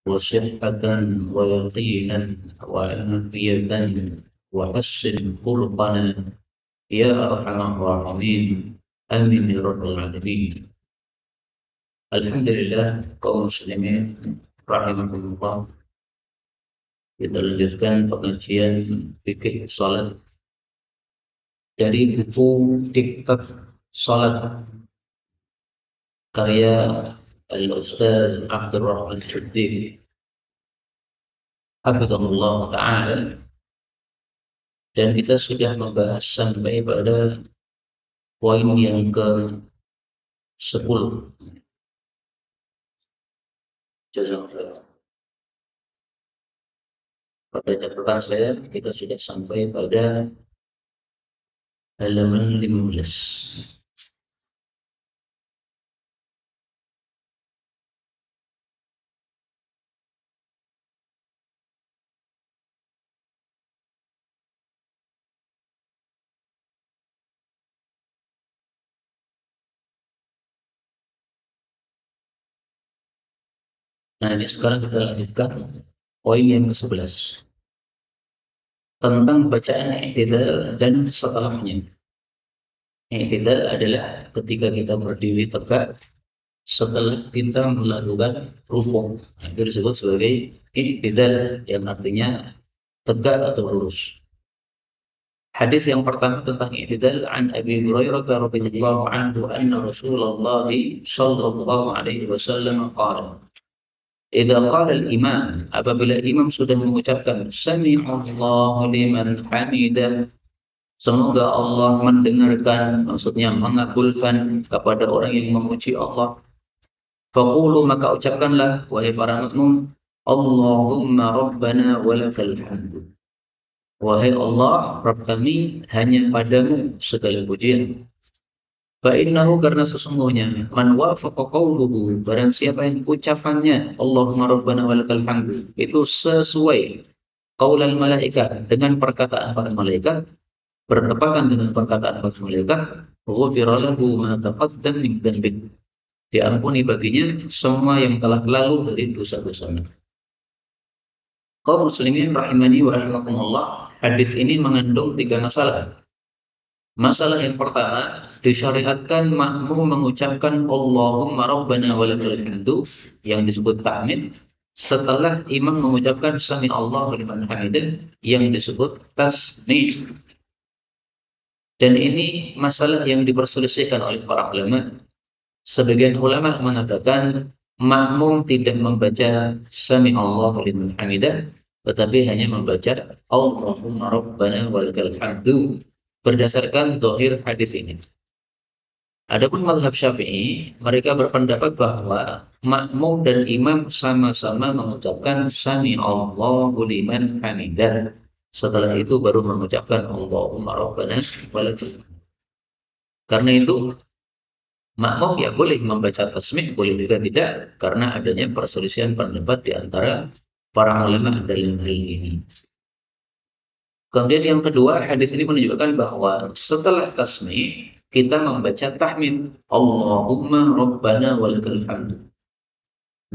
وصحة ويقينا وعافية وحسن خلقنا يا أرحم الراحمين آمين يا رب العالمين. Alhamdulillah kaum muslimin rahimakumullah, kita lanjutkan pengajian fikih salat dari buku Diktat Salat karya Al-Ustaz Abdurrahman Syuddi hafizahullah ta'ala, dan kita sudah membahas sampai pada poin yang ke-10. Jazakallah. Pada catatan saya kita sudah sampai pada halaman 15. Nah, ini sekarang kita lanjutkan poin yang ke-11 tentang bacaan i'tidal dan setelahnya. I'tidal adalah ketika kita berdiri tegak setelah kita melakukan rukuk. Nah, itu disebut sebagai i'tidal yang artinya tegak atau lurus. Hadis yang pertama tentang i'tidal, an Abi Hurairah radhiyallahu anhu anna Rasulullah sallallahu alaihi wasallam qala, idza qala al-imam, apabila imam sudah mengucapkan sami'allahu liman hamidah, semoga Allah mendengarkan, maksudnya mengabulkan kepada orang yang memuji Allah. Faqulu, maka ucapkanlah wahai para makmum, Allahumma rabbana walakal hamd. Wahai Allah, Rabb kami, hanya padamu segala pujian. Fa'innahu, karena sesungguhnya, man wafaqa qawluhu, barang siapa yang ucapannya Allahumma rabbana walakal hamd itu sesuai qaulal malaikat, dengan perkataan para malaikat, bertepatan dengan perkataan para malaikat, ghufira lahu ma taqaddam min dhanbi, diampuni baginya semua yang telah lalu dari dosa-dosanya. Kaum muslimin rahimani wa rahimakumullah, hadis ini mengandung 3 masalah. Masalah yang pertama, disyariatkan makmum mengucapkan Allahumma rabbana walakal hamdu yang disebut tahmid setelah imam mengucapkan sami Allahu liman hamidah yang disebut tasmi'. Dan ini masalah yang diperselisihkan oleh para ulama. Sebagian ulama mengatakan makmum tidak membaca sami Allahu liman hamidah, tetapi hanya membaca Allahumma rabbana walakal hamdu berdasarkan zahir hadis ini. Adapun mazhab Syafi'i, mereka berpendapat bahwa makmum dan imam sama-sama mengucapkan sami Allahu liman hamidah. Setelah itu baru mengucapkan Allahumma rabbana walakal hamd. Karena itu makmum ya boleh membaca tasmi', boleh juga tidak, karena adanya perselisihan pendapat di antara para ulama dalam hal ini. Kemudian yang kedua, hadis ini menunjukkan bahwa setelah tasmi' kita membaca tahmid Allahumma rabbana walakal hamd.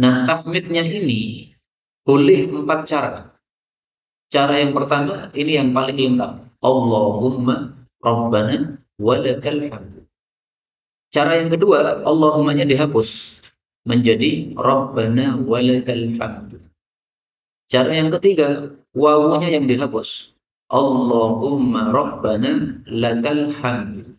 Nah, tahmidnya ini boleh 4 cara. Cara yang pertama, ini yang paling lengkap, Allahumma rabbana walakal hamd. Cara yang kedua, Allahumma-nya dihapus menjadi rabbana walakal hamd. Cara yang ketiga, wawunya yang dihapus, Allahumma rabbana lakal hamd.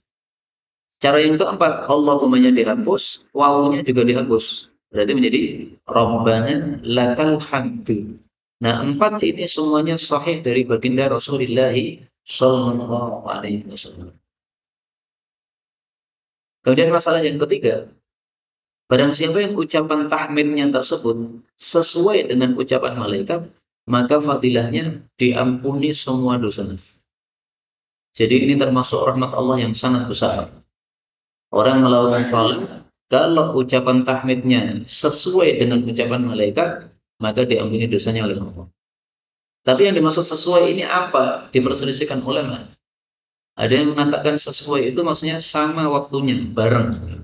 Cara yang keempat, Allahumma-nya dihapus, wawunya juga dihapus. Berarti menjadi rabbana lakal hamd. Nah, 4 ini semuanya sahih dari baginda Rasulullah sallallahu alaihi wasallam. Kemudian masalah yang ketiga, barang siapa yang ucapan tahmidnya tersebut sesuai dengan ucapan malaikat, maka fadilahnya diampuni semua dosanya. Jadi ini termasuk rahmat Allah yang sangat besar. Orang melakukan salat, kalau ucapan tahmidnya sesuai dengan ucapan malaikat, maka diampuni dosanya oleh Allah. Tapi yang dimaksud sesuai ini apa? Diperselisihkan ulama. Ada yang mengatakan sesuai itu maksudnya sama waktunya, bareng.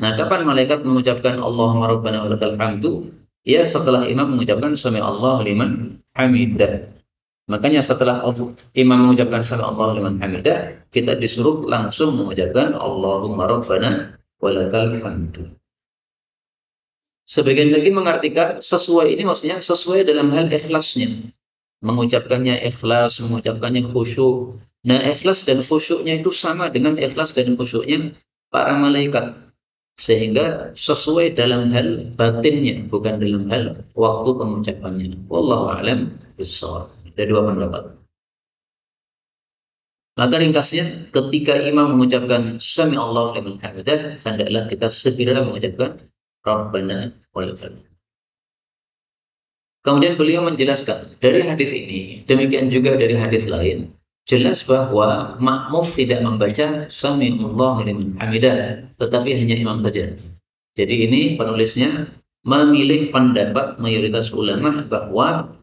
Nah, kapan malaikat mengucapkan Allahumma rabbana walakal hamdu? ya setelah imam mengucapkan sami Allah liman hamidah. Makanya setelah imam mengucapkan sami Allah liman hamidah, kita disuruh langsung mengucapkan Allahumma rabbana walakal hamdu. Sebagian lagi mengartikan sesuai ini maksudnya sesuai dalam hal ikhlasnya. Mengucapkannya ikhlas, mengucapkannya khusyuk. Nah, ikhlas dan khusyuknya itu sama dengan ikhlas dan khusyuknya para malaikat. Sehingga sesuai dalam hal batinnya, bukan dalam hal waktu pengucapannya. Wallahu a'lam bishawab. Ada dua pendapat. Maka ringkasnya, ketika imam mengucapkan sami Allah liman hamidah, hendaklah kita segera mengucapkan Rabbana walakal. Kemudian beliau menjelaskan dari hadis ini, demikian juga dari hadis lain, jelas bahwa makmum tidak membaca sami Allah liman hamidah, tetapi hanya imam saja. Jadi ini penulisnya memilih pendapat mayoritas ulama bahwa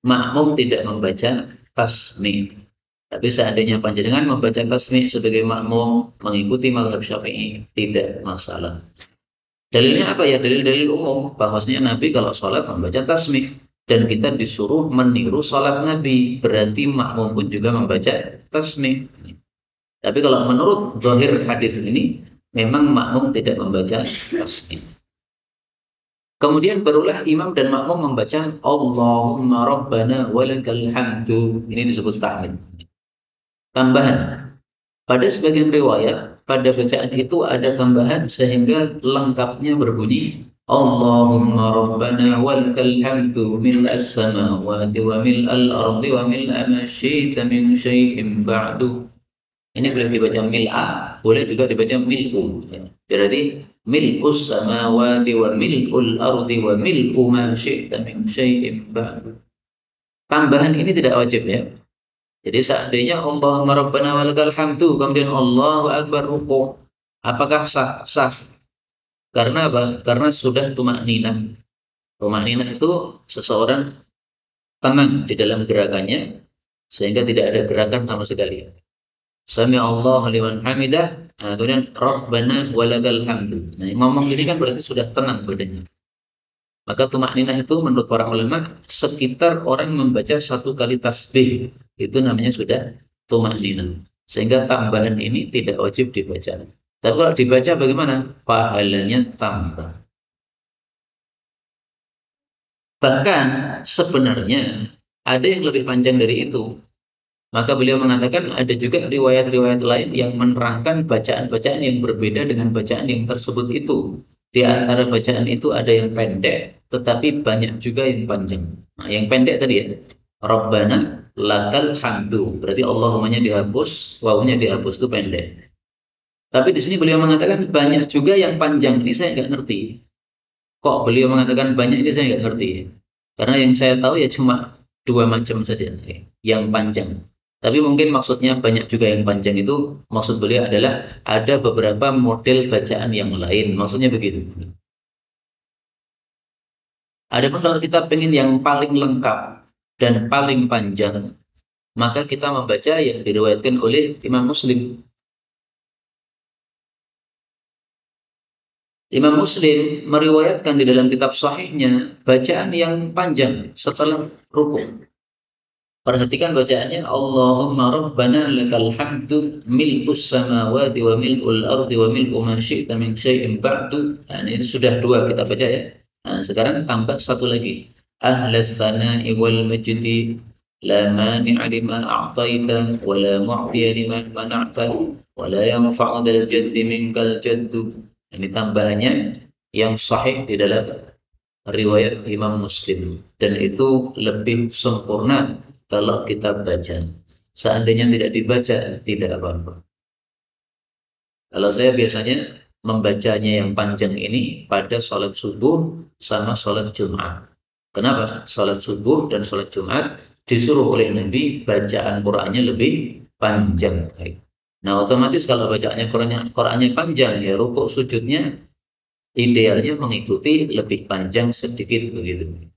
makmum tidak membaca tasmi'. Tapi seandainya panjenengan membaca tasmi' sebagai makmum mengikuti mazhab Syafi'i, tidak masalah. Dalilnya apa ya? Dalil-dalil umum bahwasanya Nabi kalau sholat membaca tasmi', dan kita disuruh meniru sholat Nabi, berarti makmum pun juga membaca tasmi'. Tapi kalau menurut zahir hadis ini, memang makmum tidak membaca tasmi'. Kemudian barulah imam dan makmum membaca Allahumma rabbana walakal hamdu. Ini disebut tahmid. Tambahan, pada sebagian riwayat pada bacaan itu ada tambahan sehingga lengkapnya berbunyi Allahumma rabbana walakal hamdu mil'as samawati wa mil'al ardi wa mil'a ma syi'ta min syai'in ba'du. Ini boleh dibaca mil'a, boleh juga dibaca mil'u. Berarti mil'us samawati wa mil'ul ardi wa mil'u ma syi'ta min syai'in ba'du. Tambahan ini tidak wajib ya. Jadi seandainya Allahumma rabbana walakal hamdu kemudian Allahu akbar ruku', apakah sah? Sah. Karena apa? Karena sudah tumakninah. Tumakninah itu seseorang tenang di dalam gerakannya sehingga tidak ada gerakan sama sekali. Sami Allah liman hamidah, kemudian Rabbana walakal hamdu. Nah, ngomong ini kan berarti sudah tenang badannya. Maka tumakninah itu menurut para ulama sekitar orang membaca satu kali tasbih, itu namanya sudah tumakninah. Sehingga tambahan ini tidak wajib dibaca. Tapi kalau dibaca bagaimana? Pahalanya tambah. Bahkan sebenarnya ada yang lebih panjang dari itu. Maka beliau mengatakan ada juga riwayat-riwayat lain yang menerangkan bacaan-bacaan yang berbeda dengan bacaan yang tersebut itu. Di antara bacaan itu ada yang pendek, tetapi banyak juga yang panjang. Nah, yang pendek tadi ya, Rabbana lakal hamdu. Berarti Allahumma-nya dihapus, wawunya dihapus, itu pendek. Tapi di sini beliau mengatakan banyak juga yang panjang. Ini saya nggak ngerti. Kok beliau mengatakan banyak, ini saya nggak ngerti. Karena yang saya tahu ya cuma dua macam saja yang panjang. Tapi mungkin maksudnya banyak juga yang panjang itu, maksud beliau adalah ada beberapa model bacaan yang lain. Maksudnya begitu. Adapun kalau kita pengen yang paling lengkap dan paling panjang, maka kita membaca yang diriwayatkan oleh Imam Muslim. Imam Muslim meriwayatkan di dalam kitab sahihnya bacaan yang panjang setelah rukuk. Perhatikan bacaannya Allahumma rabbana lakal hamdu mil'us samawati wa mil'ul ardi wa mil'u ma syi'ta min syai'in ba'du. Nah, ini sudah dua kita baca ya. Nah, sekarang tambah satu lagi. Ahlas tsana'i wal majdi la mani'a lima a'taita wa la mu'tiya lima mana'ta wa la yanfa'u dzal jaddi minkal jaddu. Ini tambahannya yang sahih di dalam riwayat Imam Muslim dan itu lebih sempurna kalau kita baca. Seandainya tidak dibaca, tidak apa-apa. Kalau saya biasanya membacanya yang panjang ini pada sholat subuh sama sholat Jumat. Kenapa? Sholat subuh dan sholat Jumat disuruh oleh Nabi bacaan Qur'annya lebih panjang. Nah, otomatis kalau bacaannya Qur'annya panjang, ya rukuk sujudnya idealnya mengikuti lebih panjang sedikit begitu.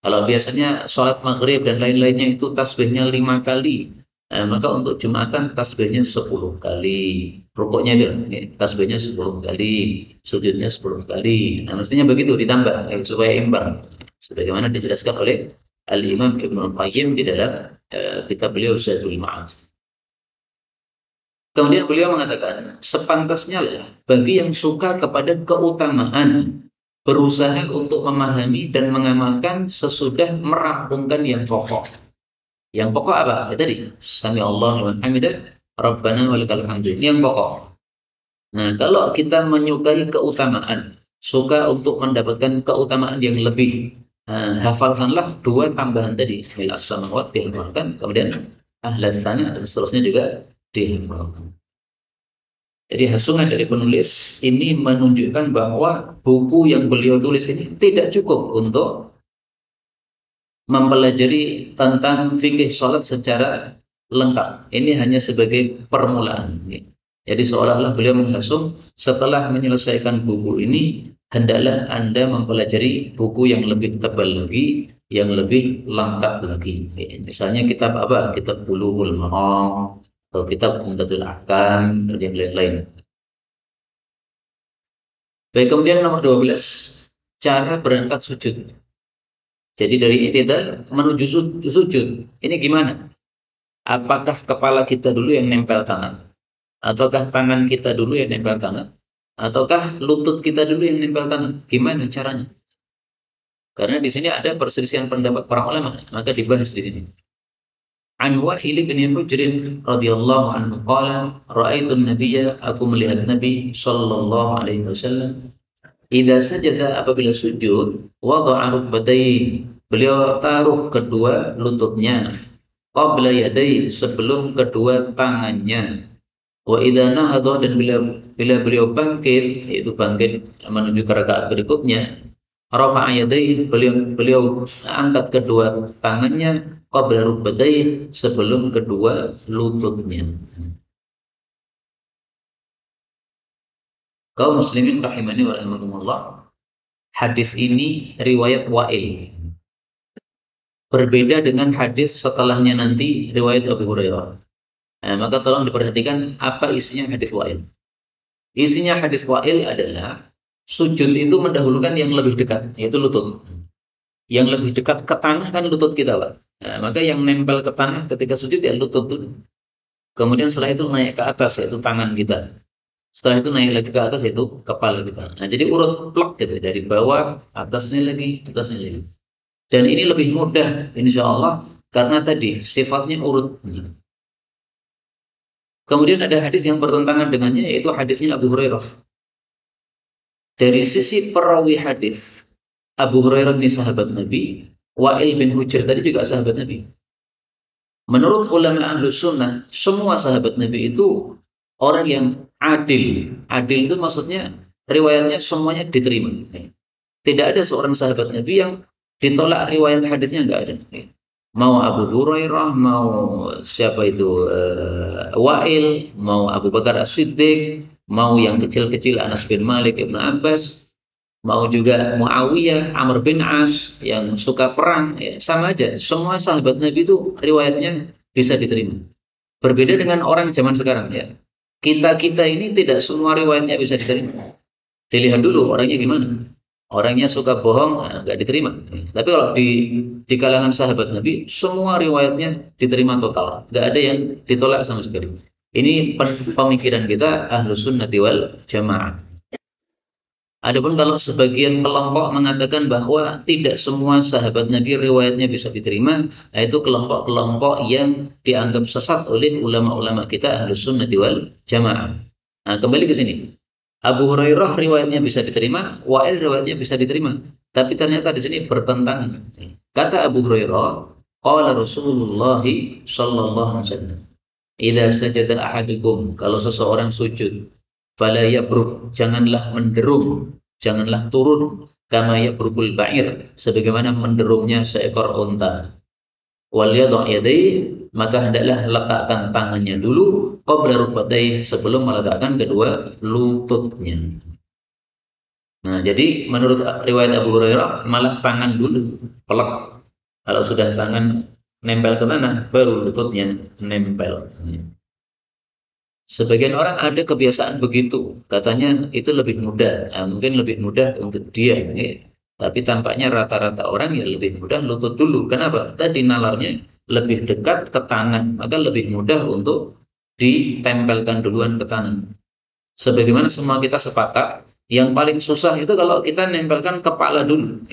Kalau biasanya sholat maghrib dan lain-lainnya itu tasbihnya 5 kali, nah, maka untuk Jumatan tasbihnya 10 kali, rukuknya itu tasbihnya 10 kali, sujudnya 10 kali. Nah, mestinya begitu ditambah supaya imbang. sebagaimana dijelaskan oleh Al-Imam Ibnu Qayyim di dalam kitab beliau Zadul Ma'ad. Kemudian beliau mengatakan, sepantasnya lah bagi yang suka kepada keutamaan berusaha untuk memahami dan mengamalkan sesudah merampungkan yang pokok. Yang pokok apa? Ya tadi, Sami Allah wa hamidah, Rabbana walakal hamdu. Ini yang pokok. Nah, kalau kita menyukai keutamaan, suka untuk mendapatkan keutamaan yang lebih, hafalkanlah dua tambahan tadi. Mil as-samawat dihafalkan, kemudian ahlas sana dan seterusnya juga dihafalkan. Jadi hasungan dari penulis ini menunjukkan bahwa buku yang beliau tulis ini tidak cukup untuk mempelajari tentang fikih sholat secara lengkap. Ini hanya sebagai permulaan. Jadi seolah-olah beliau menghasung setelah menyelesaikan buku ini, hendaklah Anda mempelajari buku yang lebih tebal lagi, yang lebih lengkap lagi. Misalnya kitab apa? Kitab Bulughul Maram, atau kitab Umdatul Ahkam, dan yang lain-lain. Baik, kemudian nomor 12, cara berangkat sujud. Jadi dari i'tidal menuju sujud, ini gimana? Apakah kepala kita dulu yang nempel tanah? Ataukah tangan kita dulu yang nempel tanah? Ataukah lutut kita dulu yang nempel tanah? Gimana caranya? Karena di sini ada perselisihan pendapat para ulama, maka dibahas di sini. An Wa'il bin Hujr radhiyallahu anhu qala ra'aitu an-nabiyya, aku melihat Nabi sallallahu alaihi wasallam, idza sajada, apabila sujud, wada'a rukbatayhi, beliau taruh kedua lututnya, qabla yadayhi, sebelum kedua tangannya, wa idza nahadha, dan bila beliau bangkit, yaitu bangkit menuju ke rakaat berikutnya, rafa'a yadayhi, beliau angkat kedua tangannya, qabla rukbatayhi, sebelum kedua lututnya. Kaum muslimin rahimani wa rahimakumullah, hadis ini riwayat Wa'il. Berbeda dengan hadis setelahnya nanti riwayat Abu Hurairah. Maka tolong diperhatikan apa isinya hadis Wa'il. Isinya hadis Wa'il adalah sujud itu mendahulukan yang lebih dekat, yaitu lutut. Yang lebih dekat ke tanah kan lutut kita, Pak. Maka yang nempel ke tanah ketika sujud ya lutut dulu. Kemudian setelah itu naik ke atas, yaitu tangan kita. Setelah itu naik lagi ke atas, yaitu kepala kita. Nah, jadi urut plek gitu, dari bawah, atasnya lagi, atasnya lagi. Dan ini lebih mudah, insya Allah, karena tadi sifatnya urut. Kemudian ada hadis yang bertentangan dengannya, yaitu hadisnya Abu Hurairah. Dari sisi perawi hadis, Abu Hurairah ini sahabat Nabi, Wa'il bin Hujr tadi juga sahabat Nabi. Menurut ulama Ahlus Sunnah, semua sahabat Nabi itu orang yang adil. Adil itu maksudnya riwayatnya semuanya diterima. Tidak ada seorang sahabat Nabi yang ditolak riwayat hadisnya, nggak ada. Mau Abu Hurairah, mau siapa itu Wa'il, mau Abu Bakar As-Siddiq, mau yang kecil-kecil Anas bin Malik, Ibnu Abbas, mau juga Muawiyah, Amr bin As yang suka perang, ya, sama aja. Semua sahabat Nabi itu riwayatnya bisa diterima. Berbeda dengan orang zaman sekarang, ya. Kita ini tidak semua riwayatnya bisa diterima. Dilihat dulu orangnya gimana. Orangnya suka bohong, nggak diterima. Tapi kalau di kalangan sahabat Nabi, semua riwayatnya diterima total. Nggak ada yang ditolak sama sekali. Ini pemikiran kita Ahlus Sunnati wal Jamaah. Adapun kalau sebagian kelompok mengatakan bahwa tidak semua sahabat Nabi riwayatnya bisa diterima, yaitu kelompok-kelompok yang dianggap sesat oleh ulama-ulama kita Ahlus Sunnati wal Jamaah. Nah, kembali ke sini. Abu Hurairah riwayatnya bisa diterima, Wa'il riwayatnya bisa diterima. Tapi ternyata di sini bertentangan. Kata Abu Hurairah, qala Rasulullah sallallahu alaihi wasallam, idza sajada ahadukum, kalau seseorang sujud, fala yabruk, janganlah menderum, janganlah turun, kama yabrukul ba'ir, sebagaimana menderumnya seekor unta. Wal yadha' yadayhi, maka hendaklah letakkan tangannya dulu, qabla rukbatayhi, sebelum meletakkan kedua lututnya. Nah, jadi menurut riwayat Abu Hurairah malah tangan dulu, pelak. Kalau sudah tangan nempel ke tanah, baru lututnya nempel. Sebagian orang ada kebiasaan begitu, katanya itu lebih mudah. Nah, mungkin lebih mudah untuk dia. Tapi tampaknya rata-rata orang ya lebih mudah lutut dulu. Kenapa? Tadi nalarnya lebih dekat ke tangan, maka lebih mudah untuk ditempelkan duluan ke tangan. Sebagaimana semua kita sepakat, yang paling susah itu kalau kita nempelkan kepala dulu.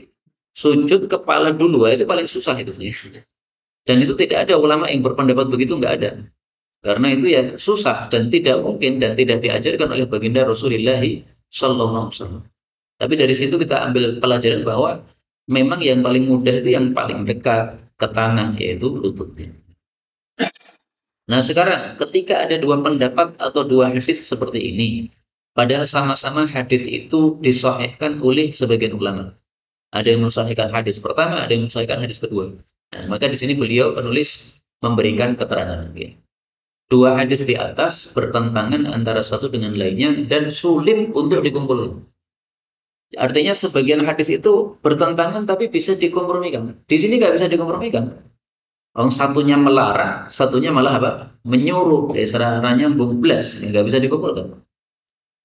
Sujud kepala dulu, itu paling susah itu. Dan itu tidak ada ulama yang berpendapat begitu, nggak ada. Karena itu ya susah dan tidak mungkin dan tidak diajarkan oleh baginda Rasulullah Sallallahu Alaihi Wasallam. Tapi dari situ kita ambil pelajaran bahwa memang yang paling mudah itu yang paling dekat ke tanah, yaitu lututnya. Nah sekarang ketika ada dua pendapat atau dua hadis seperti ini, padahal sama-sama hadis itu disahihkan oleh sebagian ulama. Ada yang mensahihkan hadis pertama, ada yang mensahihkan hadis kedua. Nah, maka di sini beliau penulis memberikan keterangan. Ya. Dua hadis di atas bertentangan antara satu dengan lainnya dan sulit untuk dikumpulkan. Artinya sebagian hadis itu bertentangan tapi bisa dikompromikan. Di sini nggak bisa dikompromikan. Orang satunya melarang, satunya malah apa? Menyuruh. Serahnya nyambung belas, nggak bisa dikumpulkan.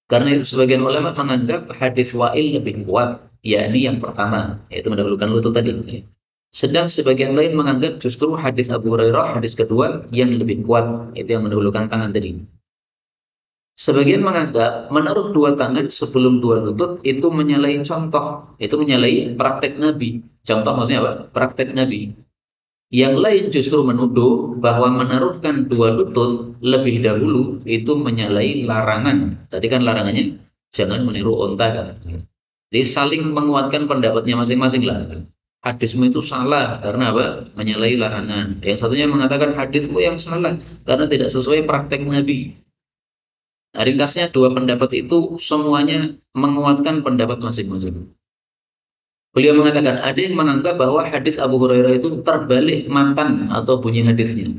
Karena itu sebagian ulama menganggap hadis Wa'il lebih kuat, yakni yang pertama, yaitu mendahulukan lutut tadi. Sedang sebagian lain menganggap justru hadis Abu Hurairah, hadis kedua yang lebih kuat, yaitu yang mendahulukan tangan tadi. Sebagian menganggap menaruh dua tangan sebelum dua lutut itu menyalahi contoh, itu menyalahi praktek Nabi. Contoh maksudnya apa? Praktek Nabi. Yang lain justru menuduh bahwa menaruhkan dua lutut lebih dahulu itu menyalahi larangan. Tadi kan larangannya jangan meniru onta kan. Jadi saling menguatkan pendapatnya masing-masing lah. Hadismu itu salah karena apa? Menyalahi larangan. Yang satunya mengatakan hadismu yang salah karena tidak sesuai praktek Nabi. Nah, ringkasnya dua pendapat itu semuanya menguatkan pendapat masing-masing. Beliau mengatakan ada yang menganggap bahwa hadis Abu Hurairah itu terbalik matan atau bunyi hadisnya.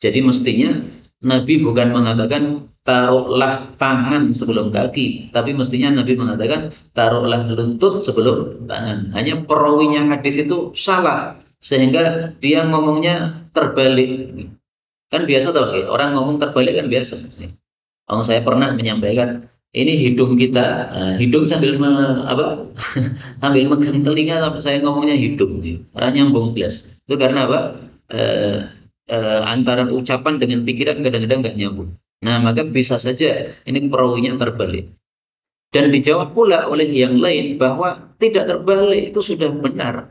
Jadi mestinya Nabi bukan mengatakan taruhlah tangan sebelum kaki, tapi mestinya Nabi mengatakan taruhlah lutut sebelum tangan. Hanya perawinya hadis itu salah sehingga dia ngomongnya terbalik. Kan biasa tau orang ngomong terbalik kan biasa. Oh, saya pernah menyampaikan ini hidung kita, hidung sambil sambil megang telinga sampai saya ngomongnya hidung, orang nyambung jelas. Itu karena apa? Eh, Antara ucapan dengan pikiran kadang-kadang nggak nyambung. Nah, maka bisa saja ini perawinya terbalik. Dan dijawab pula oleh yang lain bahwa tidak terbalik itu sudah benar.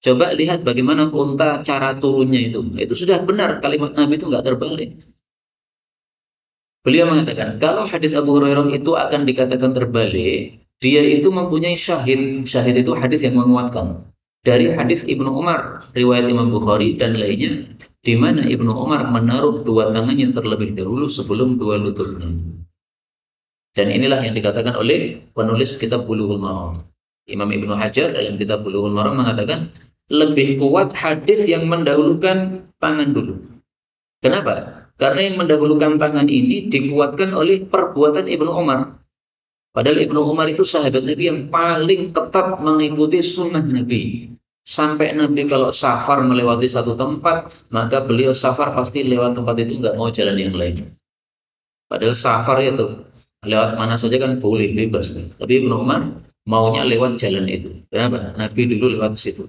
Coba lihat bagaimana unta cara turunnya itu sudah benar kalimat Nabi itu nggak terbalik. Beliau mengatakan, kalau hadis Abu Hurairah itu akan dikatakan terbalik, dia itu mempunyai syahid. Syahid itu hadis yang menguatkan. Dari hadis Ibnu Umar, riwayat Imam Bukhari dan lainnya, di mana Ibnu Umar menaruh dua tangannya terlebih dahulu sebelum dua lututnya. Dan inilah yang dikatakan oleh penulis kitab Bulughul Maram. Imam Ibnu Hajar dalam kitab Bulughul Maram mengatakan, lebih kuat hadis yang mendahulukan tangan dulu. Kenapa? Karena yang mendahulukan tangan ini dikuatkan oleh perbuatan Ibnu Umar. Padahal Ibnu Umar itu sahabat Nabi yang paling ketat mengikuti sunnah Nabi. Sampai Nabi kalau safar melewati satu tempat, maka beliau safar pasti lewat tempat itu, nggak mau jalan yang lain. Padahal safar itu lewat mana saja kan boleh, bebas. Tapi Ibnu Umar maunya lewat jalan itu. Kenapa? Nabi dulu lewat situ.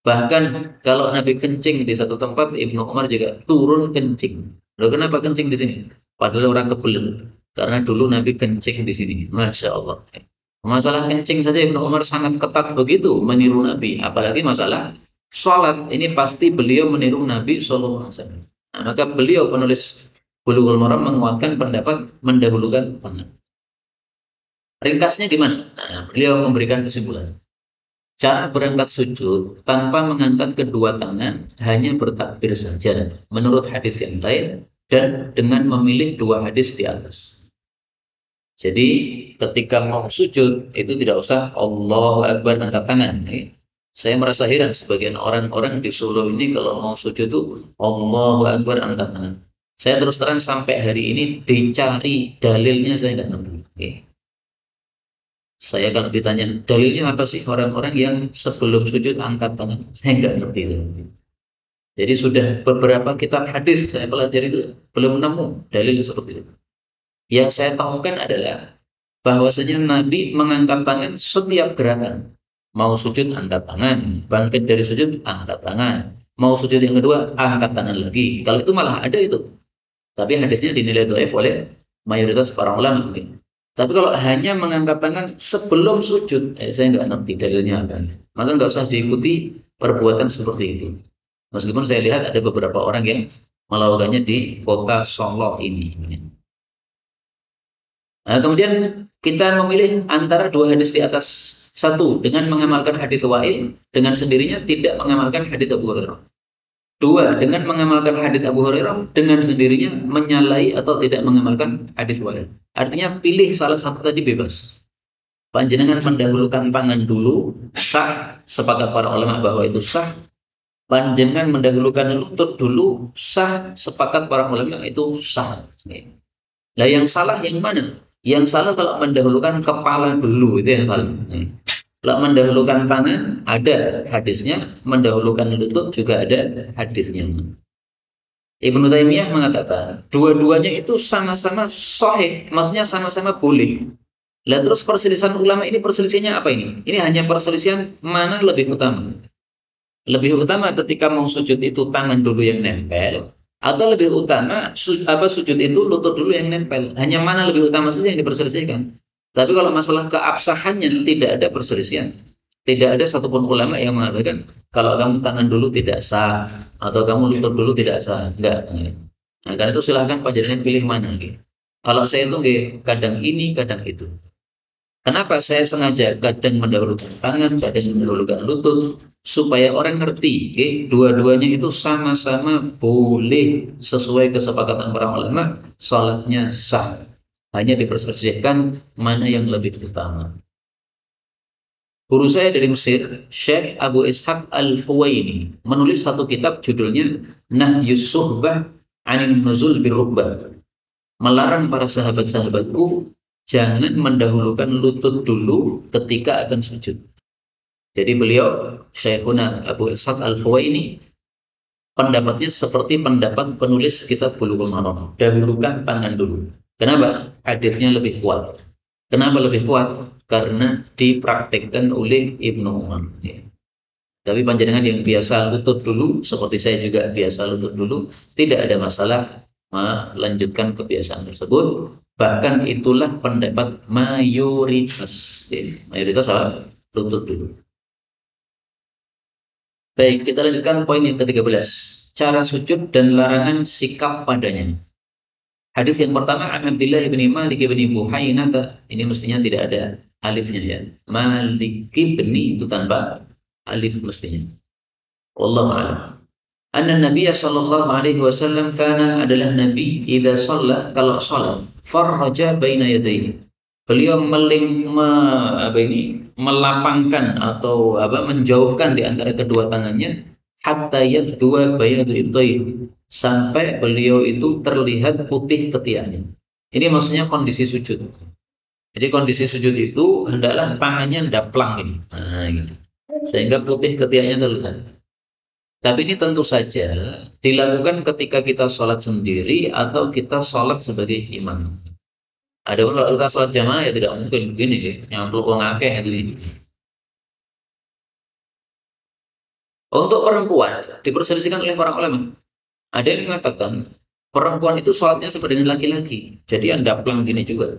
Bahkan kalau Nabi kencing di satu tempat, Ibnu Umar juga turun kencing. Loh, kenapa kencing di sini? Padahal orang kebelet. Karena dulu Nabi kencing di sini. Masya Allah. Masalah kencing saja Ibnu Umar sangat ketat begitu meniru Nabi. Apalagi masalah sholat. Ini pasti beliau meniru Nabi SAW. Nah, maka beliau penulis Bulughul Maram menguatkan pendapat mendahulukan tangan. Ringkasnya gimana? Nah, beliau memberikan kesimpulan. Cara berangkat sujud tanpa mengangkat kedua tangan hanya bertakbir saja menurut hadis yang lain dan dengan memilih dua hadis di atas. Jadi ketika mau sujud itu tidak usah Allahu Akbar angkat tangan. Saya merasa heran sebagian orang-orang di Solo ini kalau mau sujud itu Allahu Akbar angkat tangan. Saya terus terang sampai hari ini dicari dalilnya saya nggak nemu. Saya kalau ditanya dalilnya apa sih orang-orang yang sebelum sujud angkat tangan, saya nggak ngerti. Jadi sudah beberapa kitab hadis saya pelajari itu belum nemu dalil seperti itu. Yang saya temukan adalah bahwasanya Nabi mengangkat tangan setiap gerakan. Mau sujud angkat tangan, bangkit dari sujud angkat tangan, mau sujud yang kedua angkat tangan lagi. Kalau itu malah ada itu. Tapi hadisnya dinilai dhaif oleh mayoritas para ulama. Tapi kalau hanya mengangkat tangan sebelum sujud, saya nggak ngerti dalilnya apa. Maka nggak usah diikuti perbuatan seperti itu. Meskipun saya lihat ada beberapa orang yang melakukannya di kota Solo ini. Nah, kemudian kita memilih antara dua hadis di atas. Satu, dengan mengamalkan hadis Wa'il, dengan sendirinya tidak mengamalkan hadis Abu Hurairah. Dua, dengan mengamalkan hadis Abu Hurairah, dengan sendirinya menyalahi atau tidak mengamalkan hadis Wa'il. Artinya pilih salah satu tadi bebas. Panjenengan mendahulukan tangan dulu, sah, sepakat para ulama bahwa itu sah. Panjenengan mendahulukan lutut dulu, sah, sepakat para ulama itu sah. Nah, yang salah yang mana? Yang salah kalau mendahulukan kepala dulu, itu yang salah. Kalau mendahulukan tangan, ada hadisnya. Mendahulukan lutut juga ada hadisnya. Ibnu Taimiyah mengatakan, dua-duanya itu sama-sama sahih, maksudnya sama-sama boleh. Lah terus perselisihan ulama ini perselisihannya apa ini? Ini hanya perselisihan mana lebih utama. Lebih utama ketika mau sujud itu tangan dulu yang nempel, atau lebih utama sujud itu lutut dulu yang nempel. Hanya mana lebih utama saja yang diperselisihkan. Tapi kalau masalah keabsahannya tidak ada perselisihan. Tidak ada satupun ulama yang mengatakan kalau kamu tangan dulu tidak sah atau kamu lutut dulu tidak sah. Enggak. Nah, karena itu silahkan panjenengan pilih mana. Kalau saya itu kadang ini, kadang itu. Kenapa saya sengaja kadang mendahulukan tangan, kadang mendahulukan lutut, supaya orang ngerti, dua-duanya itu sama-sama boleh sesuai kesepakatan para ulama, salatnya sah. Hanya diperselisihkan mana yang lebih utama. Guru saya dari Mesir, Syekh Abu Ishaq Al-Huwaini, menulis satu kitab judulnya Nahyus Suhbah Anin Nuzul Birrukbah. Melarang para sahabat-sahabatku jangan mendahulukan lutut dulu ketika akan sujud. Jadi beliau, Syekhuna Abu Ishaq Al-Huwaini, pendapatnya seperti pendapat penulis kitab Bulughul Maram. Dahulukan tangan dulu. Kenapa? Hadisnya lebih kuat. Kenapa lebih kuat? Karena dipraktikkan oleh Ibnu Umar. Tapi panjenengan yang biasa lutut dulu, seperti saya juga biasa lutut dulu, tidak ada masalah melanjutkan kebiasaan tersebut. Bahkan itulah pendapat mayoritas. Mayoritas apa? Lutut dulu. Baik, kita lanjutkan poin yang ke-13. Cara sujud dan larangan sikap padanya. Hadis yang pertama, Abdullah bin Malik bin Buhainah. Ini mestinya tidak ada alifnya ya. Malik bin itu tanpa alif mestinya. Wallahu a'lam. Anna Nabi sallallahu alaihi wasallam kana adalah Nabi idza shalla, kalau salat farraja baina yadayhi. Beliau melapangkan atau menjauhkan di antara kedua tangannya hatta yabdua bayadu ibtayhi, sampai beliau itu terlihat putih ketiaknya. Ini maksudnya kondisi sujud. Jadi kondisi sujud itu hendaklah tangannya ndaplang ini. Nah, ini. Sehingga putih ketiaknya terlihat. Tapi ini tentu saja dilakukan ketika kita sholat sendiri atau kita sholat sebagai imam. Ada pun kalau kita sholat jamaah ya tidak mungkin begini ya, nyampluk wong akeh itu. Untuk perempuan diperselisihkan oleh para ulama. Ada yang mengatakan perempuan itu sholatnya sama dengan laki-laki, jadi ndaplang gini juga.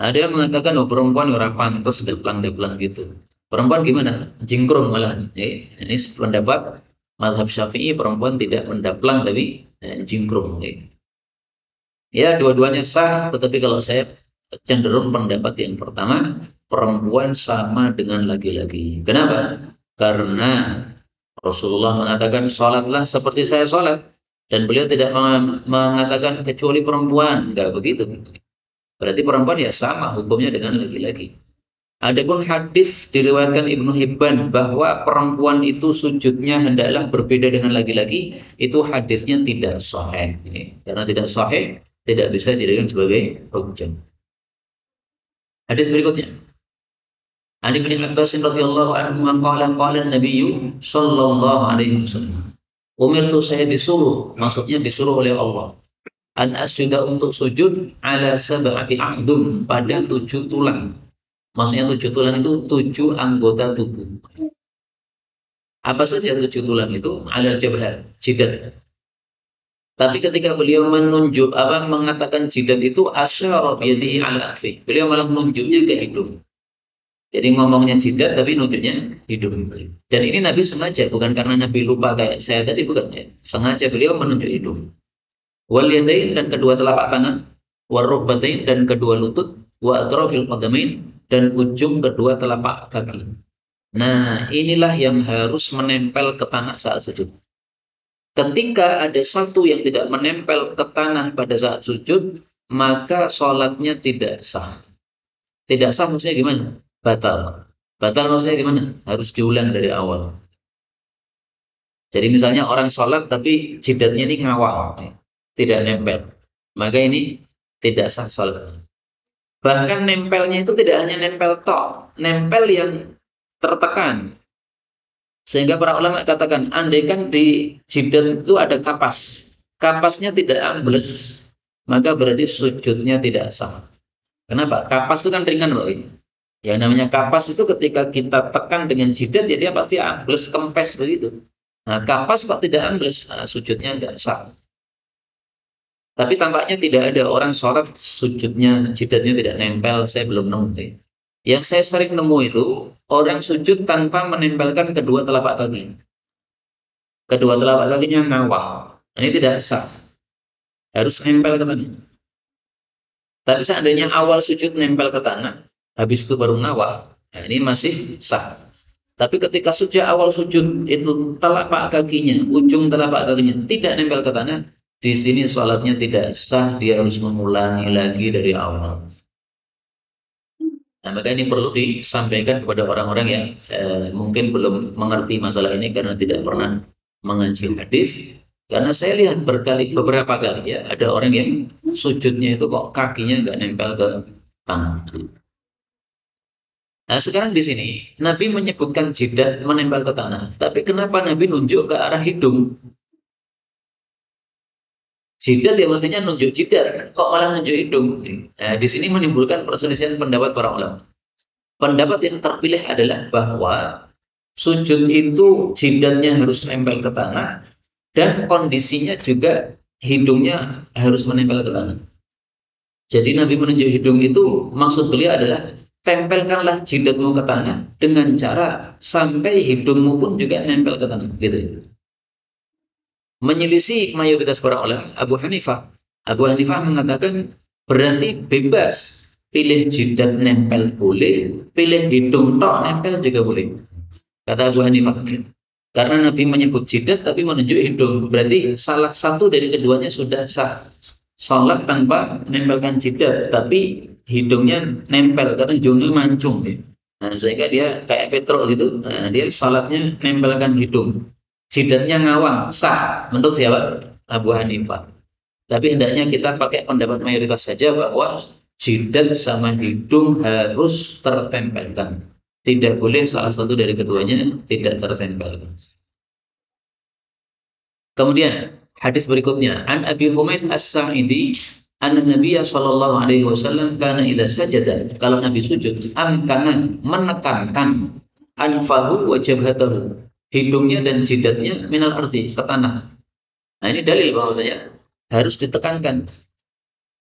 Ada yang mengatakan perempuan ora pantes ndaplang gitu. Perempuan gimana? Jingkrung malah. Ini pendapat mazhab Syafi'i, perempuan tidak mendaplang tapi jingkrung. Ya, dua-duanya sah, tetapi kalau saya cenderung pendapat yang pertama, perempuan sama dengan laki-laki. Kenapa? Karena Rasulullah mengatakan sholatlah seperti saya sholat, dan beliau tidak mengatakan kecuali perempuan, enggak begitu. Berarti perempuan ya sama hukumnya dengan laki-laki. Adapun hadis diriwayatkan Ibnu Hibban bahwa perempuan itu sujudnya hendaklah berbeda dengan laki-laki, itu hadisnya tidak sahih. Karena tidak sahih, tidak bisa dijadikan sebagai hujjah. Hadis berikutnya. Ali bin Abbas radhiyallahu anhu qala Nabi sallallahu alaihi wasallam. Umirtu, saya disuruh, maksudnya disuruh oleh Allah. An asjuda untuk sujud ala sab'ati a'dhum pada 7 tulang. Maksudnya 7 tulang itu 7 anggota tubuh. Apa saja 7 tulang itu? Ala jabhah, jidat. Tapi ketika beliau mengatakan jidat itu asyara biyadihi ala anfi. Beliau malah menunjuknya ke hidung. Jadi ngomongnya jidat tapi nunjuknya hidung. Dan ini Nabi sengaja, bukan karena Nabi lupa kayak saya tadi, bukan ya. Sengaja beliau menunjuk hidung. Wal yadain, dan kedua telapak tangan, wal rukbatain, dan kedua lutut, wa atrafil qadamain, dan ujung kedua telapak kaki. Nah, inilah yang harus menempel ke tanah saat sujud. Ketika ada satu yang tidak menempel ke tanah pada saat sujud, maka sholatnya tidak sah. Tidak sah maksudnya gimana? Batal. Batal maksudnya gimana? Harus diulang dari awal. Jadi misalnya orang sholat tapi jidatnya ini ngawal, tidak nempel, maka ini tidak sah sholat. Bahkan nempelnya itu tidak hanya nempel tok, nempel yang tertekan. Sehingga para ulama katakan, andaikan di jidat itu ada kapas, kapasnya tidak ambles, maka berarti sujudnya tidak sah. Kenapa? Kapas itu kan ringan loh. Yang namanya kapas itu ketika kita tekan dengan jidat, ya dia pasti ambles, kempes begitu. Nah, kapas kok tidak ambles, nah, sujudnya nggak sah. Tapi tampaknya tidak ada orang sholat sujudnya, jidatnya tidak nempel, saya belum nemu. Yang saya sering nemu itu, orang sujud tanpa menempelkan kedua telapak kaki. Kedua telapak kakinya ngawal. Ini tidak sah. Harus nempel ke tanah. Tapi seandainya awal sujud nempel ke tanah, habis itu baru ngawal, nah ini masih sah. Tapi ketika sejak awal sujud itu telapak kakinya, ujung telapak kakinya tidak nempel ke tanah, di sini sholatnya tidak sah, dia harus mengulangi lagi dari awal. Nah, maka ini perlu disampaikan kepada orang-orang yang mungkin belum mengerti masalah ini karena tidak pernah mengaji hadis. Karena saya lihat beberapa kali ya, ada orang yang sujudnya itu kok kakinya nggak nempel ke tanah. Nah, sekarang di sini Nabi menyebutkan jidat menempel ke tanah, tapi kenapa Nabi nunjuk ke arah hidung? Jidat ya mestinya nunjuk jidat, kok malah nunjuk hidung? Nah, di sini menimbulkan perselisihan pendapat para ulama. Pendapat yang terpilih adalah bahwa sujud itu jidatnya harus nempel ke tanah dan kondisinya juga hidungnya harus menempel ke tanah. Jadi Nabi menunjuk hidung itu maksud beliau adalah tempelkanlah jidatmu ke tanah dengan cara sampai hidungmu pun juga nempel ke tanah, gitu. Menyelisih mayoritas para ulama, Abu Hanifah mengatakan berarti bebas, pilih jidat nempel boleh, pilih hidung tok nempel juga boleh, kata Abu Hanifah. Karena Nabi menyebut jidat tapi menunjuk hidung, berarti salah satu dari keduanya sudah sah. Sholat tanpa nempelkan jidat, tapi hidungnya nempel karena hidungnya mancung. Nah, sehingga dia kayak petrol gitu. Nah, dia sholatnya nempelkan hidung. Jidatnya ngawang, sah. Menurut siapa? Abu Hanifah. Tapi hendaknya kita pakai pendapat mayoritas saja bahwa jidat sama hidung harus tertempelkan. Tidak boleh salah satu dari keduanya tidak tertempelkan. Kemudian hadis berikutnya, an Abi Humaid As-Sa'idi anna Nabiya sallallahu alaihi wasallam kana idza sajada, kalau Nabi sujud, kana menekankan anfahu wa jabhatahu, hidungnya dan jidatnya minal ardi, ke tanah. Nah, ini dalil bahwasanya harus ditekankan.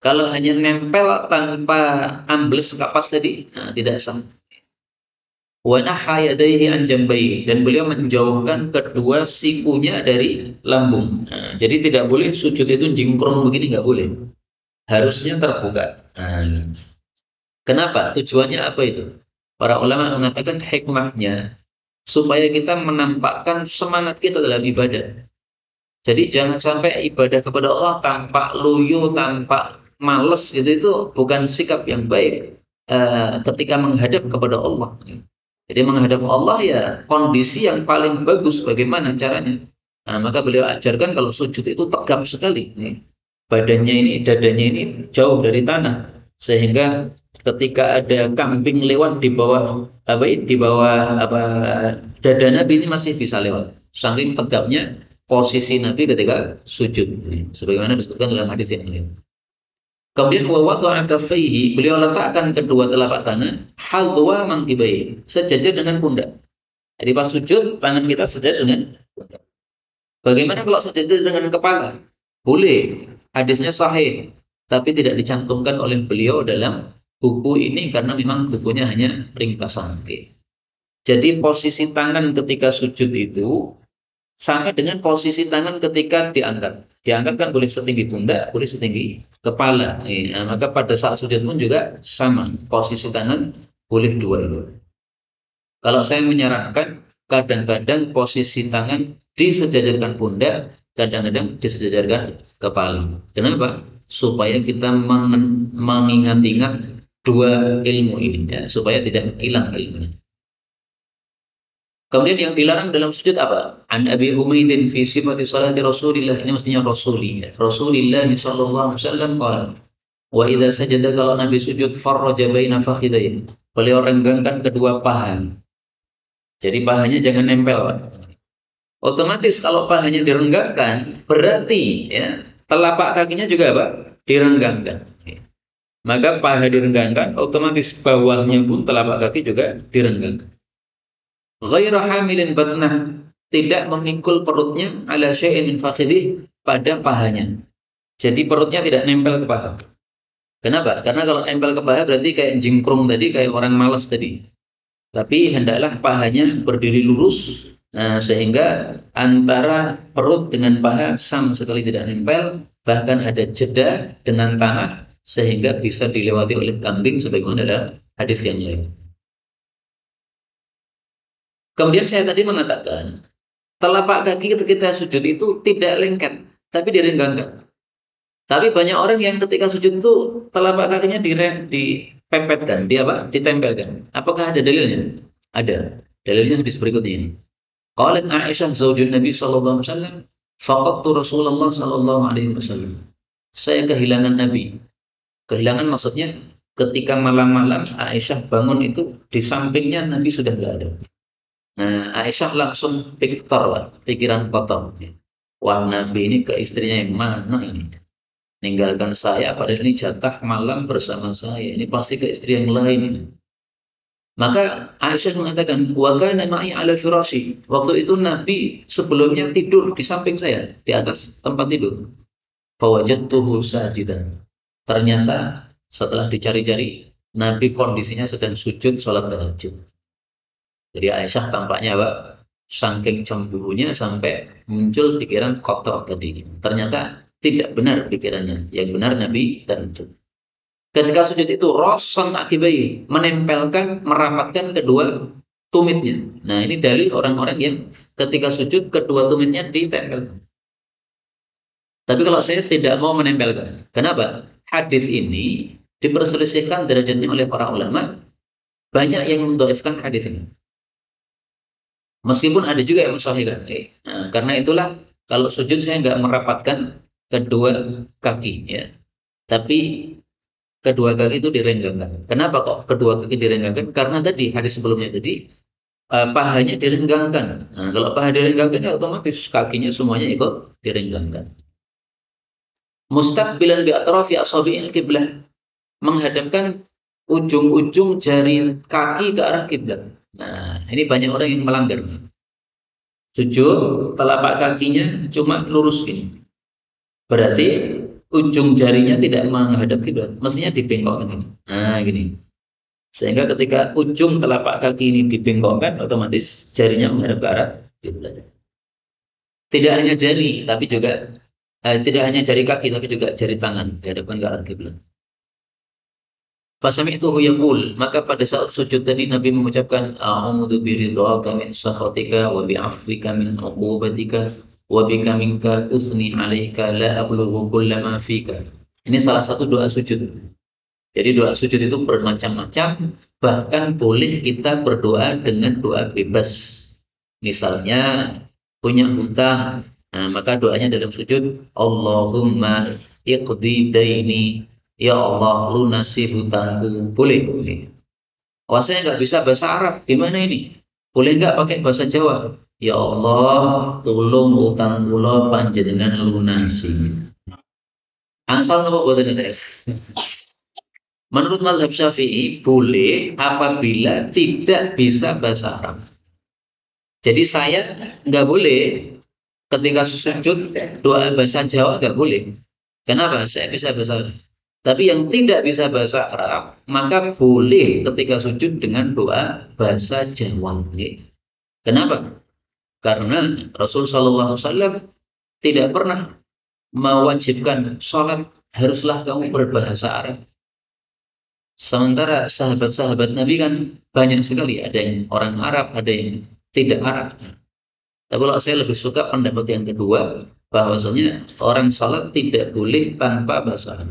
Kalau hanya nempel tanpa ambles kapas tadi, nah, tidak sah. Wa naha yadayhi an jambayhi, dan beliau menjauhkan kedua sikunya dari lambung. Nah, jadi tidak boleh sujud itu jingkrong begini, nggak boleh. Harusnya terbuka. Nah, kenapa? Tujuannya apa itu? Para ulama mengatakan hikmahnya supaya kita menampakkan semangat kita dalam ibadah. Jadi jangan sampai ibadah kepada Allah tampak loyo, tampak males gitu, itu bukan sikap yang baik ketika menghadap kepada Allah. Jadi menghadap Allah ya kondisi yang paling bagus bagaimana caranya. Nah, maka beliau ajarkan kalau sujud itu tegap sekali. Badannya ini, dadanya ini jauh dari tanah, sehingga ketika ada kambing lewat di bawah dada Nabi ini masih bisa lewat. Saking tegapnya posisi Nabi ketika sujud, sebagaimana disebutkan dalam hadis yang lain. Kemudian wa wada'a kaffaihi, beliau letakkan kedua telapak tangan hadwa mangkibai, sejajar dengan pundak. Jadi pas sujud tangan kita sejajar dengan pundak. Bagaimana kalau sejajar dengan kepala? Boleh. Hadisnya sahih, tapi tidak dicantumkan oleh beliau dalam buku ini karena memang bukunya hanya ringkasan. Jadi posisi tangan ketika sujud itu sama dengan posisi tangan ketika diangkat. Diangkat kan boleh setinggi pundak, boleh setinggi kepala. Nah, maka pada saat sujud pun juga sama. Posisi tangan boleh dua itu. Kalau saya menyarankan, kadang-kadang posisi tangan disejajarkan pundak, kadang-kadang disejajarkan kepala. Kenapa? Supaya kita mengingat-ingat dua ilmu ini, ya, supaya tidak hilang ilmunya. Kemudian yang dilarang dalam sujud apa? An Abi Humaidin fi sifati salati Rasulillah, ini mestinya Rasulillah. Rasulillah sallallahu alaihi wasallam qala, wa idza sajada, kalau Nabi sujud, farraja baina fakhidayhi, beliau renggangkan kedua paha. Jadi pahanya jangan nempel, Pak. Otomatis kalau pahanya direnggangkan, berarti ya telapak kakinya juga apa? Direnggangkan. Maka paha direnggangkan, otomatis bawahnya pun telapak kaki juga direnggangkan. Ghaira hamilin batnah, tidak memikul perutnya ala syai'in min fakhidih, pada pahanya. Jadi perutnya tidak nempel ke paha. Kenapa? Karena kalau nempel ke paha berarti kayak jingkrung tadi, kayak orang malas tadi. Tapi hendaklah pahanya berdiri lurus, sehingga antara perut dengan paha sama sekali tidak nempel, bahkan ada jeda dengan tanah sehingga bisa dilewati oleh kambing sebagaimana dalam hadis yang lain. Kemudian saya tadi mengatakan, telapak kaki ketika sujud itu tidak lengket, tapi direnggangkan. Tapi banyak orang yang ketika sujud itu telapak kakinya dipepetkan, ditempelkan. Apakah ada dalilnya? Ada. Dalilnya hadis berikutnya ini. Qalat Aisyah zaujun Nabi sallallahu alaihi wasallam, faqadtu Rasulullah sallallahu alaihi wasallam. Saya kehilangan Nabi. Kehilangan maksudnya ketika malam-malam Aisyah bangun itu di sampingnya Nabi sudah tidak ada. Nah, Aisyah langsung pikiran kotor. Wah, Nabi ini ke istrinya yang mana ini? Ninggalkan saya, padahal ini jatah malam bersama saya. Ini pasti ke istri yang lain. Maka Aisyah mengatakan, wa kana ma'i 'ala firasyi. Waktu itu Nabi sebelumnya tidur di samping saya, di atas tempat tidur. Fawajadtuhu sajidan. Ternyata setelah dicari-cari, Nabi kondisinya sedang sujud sholat tahajud. Jadi Aisyah tampaknya saking cemburunya sampai muncul pikiran kotor tadi. Ternyata tidak benar pikirannya. Yang benar Nabi tahajud. Ketika sujud itu roson akibai, menempelkan, merapatkan kedua tumitnya. Nah, ini dalil orang-orang yang ketika sujud kedua tumitnya ditempelkan. Tapi kalau saya tidak mau menempelkan. Kenapa? Hadis ini diperselisihkan derajatnya oleh para ulama. Banyak yang mendhaifkan hadis ini. Meskipun ada juga yang mensahihkan. Nah, karena itulah kalau sujud saya nggak merapatkan kedua kaki, ya. Tapi kedua kaki itu direnggangkan. Kenapa kok kedua kaki direnggangkan? Karena tadi hadis sebelumnya tadi pahanya direnggangkan. Nah, kalau paha direnggangkan ya otomatis kakinya semuanya ikut direnggangkan. Mustaqbilan bi atrafi asabi'il qiblah, menghadapkan ujung-ujung jari kaki ke arah kiblat. Nah, ini banyak orang yang melanggar. Sujud, telapak kakinya cuma lurus ini. Berarti ujung jarinya tidak menghadap kiblat, mestinya dibengkokkan. Nah, gini. Sehingga ketika ujung telapak kaki ini dibengkokkan, otomatis jarinya menghadap ke arah kiblat. Tidak hanya jari, tapi juga tidak hanya jari kaki, tapi juga jari tangan dihadapkan ke arah kiblat. Fasami'tuhu yaqul, maka pada saat sujud tadi Nabi mengucapkan a'udzu biridhaka min sakhatika wa bi'afwika min 'uqubatika wa bika minka tusni 'alaika la ablughu kullama fika. Ini salah satu doa sujud. Jadi doa sujud itu bermacam-macam, bahkan boleh kita berdoa dengan doa bebas. Misalnya punya hutang, nah, maka doanya dalam sujud, Allahumma iqdi daini, ya Allah lunasi hutangku. Boleh. Wah, saya nggak bisa bahasa Arab, gimana ini? Boleh nggak pakai bahasa Jawa? Ya Allah, tolong utang kula panjenengan lunasi. Asal napa boten ngene. Menurut mazhab Syafi'i boleh apabila tidak bisa bahasa Arab. Jadi saya nggak boleh ketika sujud doa bahasa Jawa nggak boleh. Kenapa? Saya bisa bahasa Arab. Tapi yang tidak bisa bahasa Arab, maka boleh ketika sujud dengan doa bahasa Jawa. Kenapa? Karena Rasul Shallallahu Alaihi Wasallam tidak pernah mewajibkan sholat haruslah kamu berbahasa Arab. Sementara sahabat-sahabat Nabi kan banyak sekali, ada yang orang Arab, ada yang tidak Arab. Tapi kalau saya lebih suka pendapat yang kedua, bahwasanya orang salat tidak boleh tanpa bahasa Arab.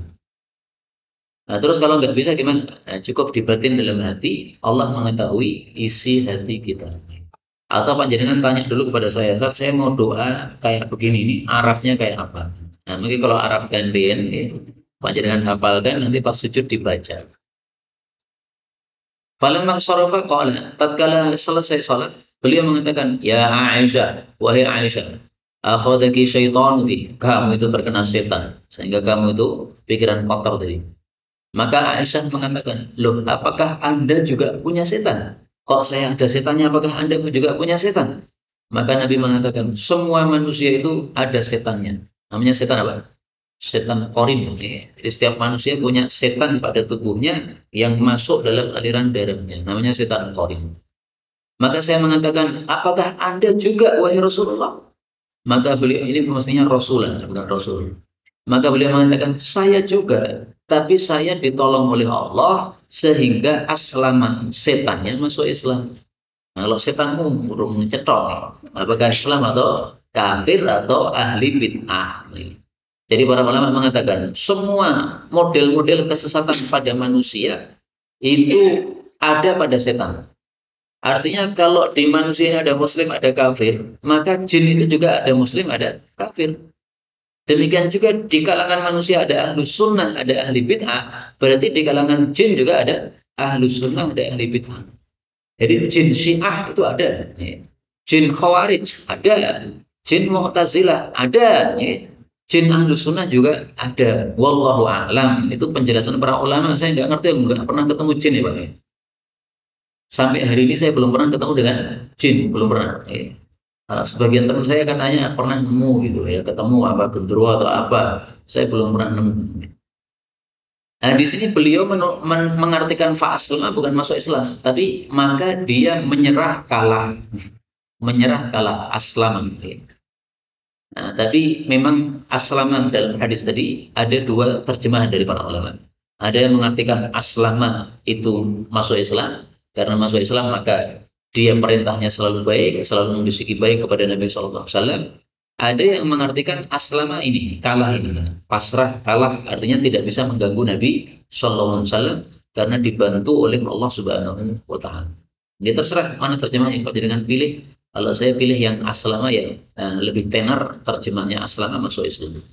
Nah, terus kalau nggak bisa gimana? Nah, cukup dibatin dalam hati, Allah mengetahui isi hati kita. Atau panjenengan tanya dulu kepada saya, saat saya mau doa kayak begini, ini Arabnya kayak apa? Nah, mungkin kalau Arab gandean, ya, panjenengan hafalkan, nanti pas sujud dibaca. Falamma sarafa qala, tatkala selesai salat, beliau mengatakan, "Ya Aisyah, wahai Aisyah, akhadaki syaitanuki, kamu itu terkena setan, sehingga kamu itu pikiran kotor tadi." Maka Aisyah mengatakan, "Loh, apakah Anda juga punya setan? Kok saya ada setannya, apakah Anda juga punya setan?" Maka Nabi mengatakan, "Semua manusia itu ada setannya." Namanya setan apa? Setan korin. Jadi setiap manusia punya setan pada tubuhnya yang masuk dalam aliran darahnya. Namanya setan korin. Maka saya mengatakan, apakah Anda juga wahai Rasulullah? Maka beliau ini mestinya Rasulullah, bukan Rasul. Maka beliau mengatakan, saya juga. Tapi saya ditolong oleh Allah sehingga aslama setannya masuk Islam. Nah, kalau setanmu burung cetok, apakah Islam atau kafir atau ahli bid'ah? Jadi para ulama mengatakan semua model-model kesesatan pada manusia itu ada pada setan. Artinya kalau di manusia ada muslim, ada kafir, maka jin itu juga ada muslim, ada kafir. Demikian juga di kalangan manusia ada ahlus sunnah, ada ahli bid'ah. Berarti di kalangan jin juga ada ahlus sunnah, ada ahli bid'ah. Jadi jin syiah itu ada. Jin khawarij ada. Jin mu'tazilah ada. Jin ahlus sunnah juga ada. Wallahu a'lam. Itu penjelasan para ulama. Saya nggak ngerti, nggak pernah ketemu jin ya Pak. Sampai hari ini saya belum pernah ketemu dengan jin, belum pernah. Sebagian teman saya katanya pernah nemu gitu ya, ketemu apa gendruwo atau apa. Saya belum pernah nemu. Nah, di sini beliau mengartikan fa'aslama bukan masuk Islam, tapi maka dia menyerah kalah, menyerah kalah aslam. Nah, tapi memang aslama dalam hadis tadi ada dua terjemahan dari para ulama. Ada yang mengartikan aslama itu masuk Islam, karena masuk Islam maka dia perintahnya selalu baik, selalu membisiki baik kepada Nabi SAW. Ada yang mengartikan aslama ini, kalah ini, pasrah, kalah, artinya tidak bisa mengganggu Nabi SAW karena dibantu oleh Allah Subhanahu wa Ta'ala. Ini terserah mana terjemahnya, kalau dengan pilih. Kalau saya pilih yang aslama ya lebih tenar terjemahnya aslama masuk Islam.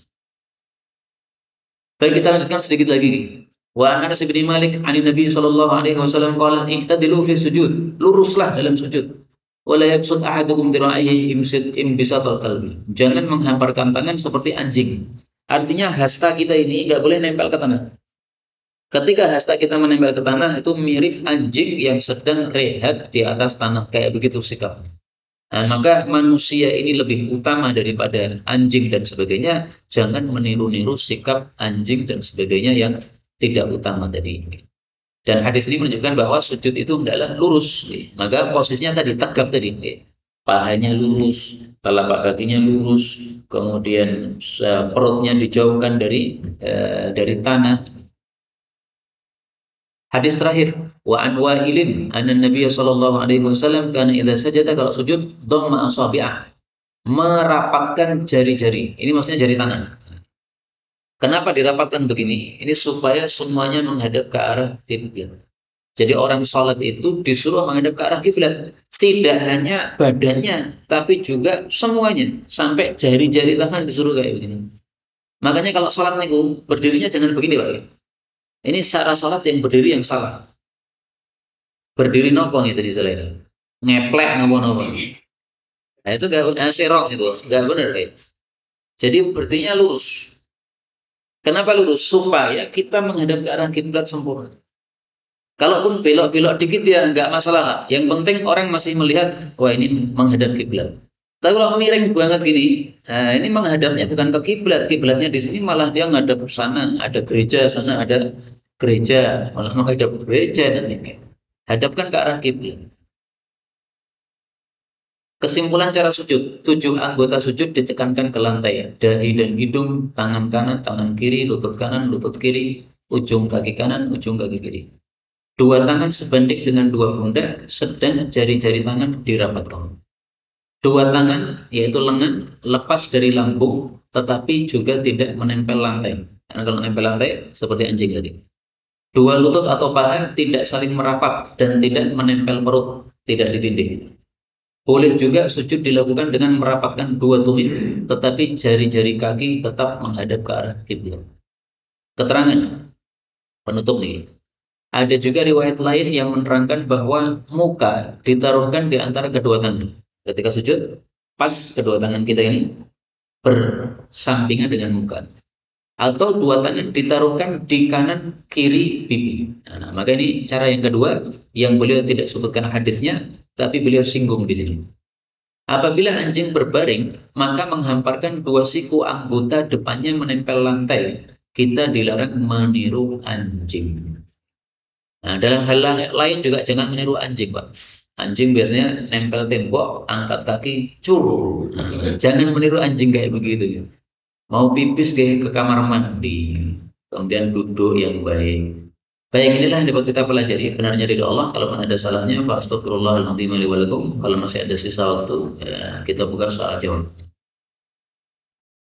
Baik, kita lanjutkan sedikit lagi. Wa Anas bin Malik an Nabi sallallahu alaihi wasallam qala iqtadilu fi sujud. Luruslah dalam sujud. Wala yabsut ahadukum dira'ihi imbisatal qalbi. Jangan menghamparkan tangan seperti anjing. Artinya hasta kita ini enggak boleh nempel ke tanah. Ketika hasta kita menempel ke tanah itu mirip anjing yang sedang rehat di atas tanah, kayak begitu sikapnya. Nah, maka manusia ini lebih utama daripada anjing dan sebagainya. Jangan meniru-niru sikap anjing dan sebagainya yang tidak utama tadi. Dan hadis ini menunjukkan bahwa sujud itu adalah lurus. Maka posisinya tadi tegap tadi. Pahanya lurus, telapak kakinya lurus, kemudian perutnya dijauhkan dari tanah. Hadis terakhir, wa an Wa'ilin anna Nabi sallallahu alaihi wasallam kana idza sajada, kalau sujud dhamma asabi'ah, merapatkan jari-jari. Ini maksudnya jari tangan. Kenapa dirapatkan begini? Ini supaya semuanya menghadap ke arah kiblat. Jadi orang sholat itu disuruh menghadap ke arah kiblat. Tidak hanya badannya, tapi juga semuanya. Sampai jari-jari tangan disuruh kayak begini. Makanya kalau sholat niku berdirinya jangan begini Pak. Ini cara sholat yang berdiri yang salah. Berdiri nopo gitu di selain. Ngeplek nopo-nopo. Nah itu nggak serong itu, nggak benar ya. Jadi berarti lurus. Kenapa lurus? Supaya kita menghadap ke arah kiblat sempurna. Kalaupun belok-belok dikit ya nggak masalah. Yang penting orang masih melihat, wah ini menghadap kiblat. Tapi kalau miring banget gini, nah ini menghadapnya bukan ke kiblat, kiblatnya di sini malah dia ngadap ke sana, ada gereja, sana ada gereja, malah menghadap ke gereja dan ini. Hadapkan ke arah kiblat. Kesimpulan cara sujud, 7 anggota sujud ditekankan ke lantai, dahi dan hidung, tangan kanan, tangan kiri, lutut kanan, lutut kiri, ujung kaki kanan, ujung kaki kiri. 2 tangan sebanding dengan 2 pundak, sedang jari-jari tangan dirapatkan. 2 tangan, yaitu lengan, lepas dari lambung, tetapi juga tidak menempel lantai. Karena kalau menempel lantai, seperti anjing tadi. 2 lutut atau paha tidak saling merapat dan tidak menempel perut, tidak ditindih. Boleh juga sujud dilakukan dengan merapatkan 2 tumit, tetapi jari-jari kaki tetap menghadap ke arah kiblat. Keterangan penutup nih. Ada juga riwayat lain yang menerangkan bahwa muka ditaruhkan di antara kedua tangan. Ketika sujud, pas kedua tangan kita ini bersampingan dengan muka. Atau 2 tangan ditaruhkan di kanan kiri pipi. Nah, maka ini cara yang kedua yang beliau tidak sebutkan hadisnya, tapi beliau singgung di sini. Apabila anjing berbaring, maka menghamparkan 2 siku anggota depannya menempel lantai. Kita dilarang meniru anjing. Nah, dalam hal lain juga jangan meniru anjing, Pak. Anjing biasanya nempel tembok, angkat kaki, cur. Jangan meniru anjing kayak begitu. Mau pipis ke kamar mandi, kemudian duduk yang baik. Baik, inilah yang dapat kita pelajari. Benarnya dari Allah. Kalau ada salahnya, fa astagfirullahaladzim li wa lakum. Kalau masih ada sisa waktu, ya, kita buka soal jawab.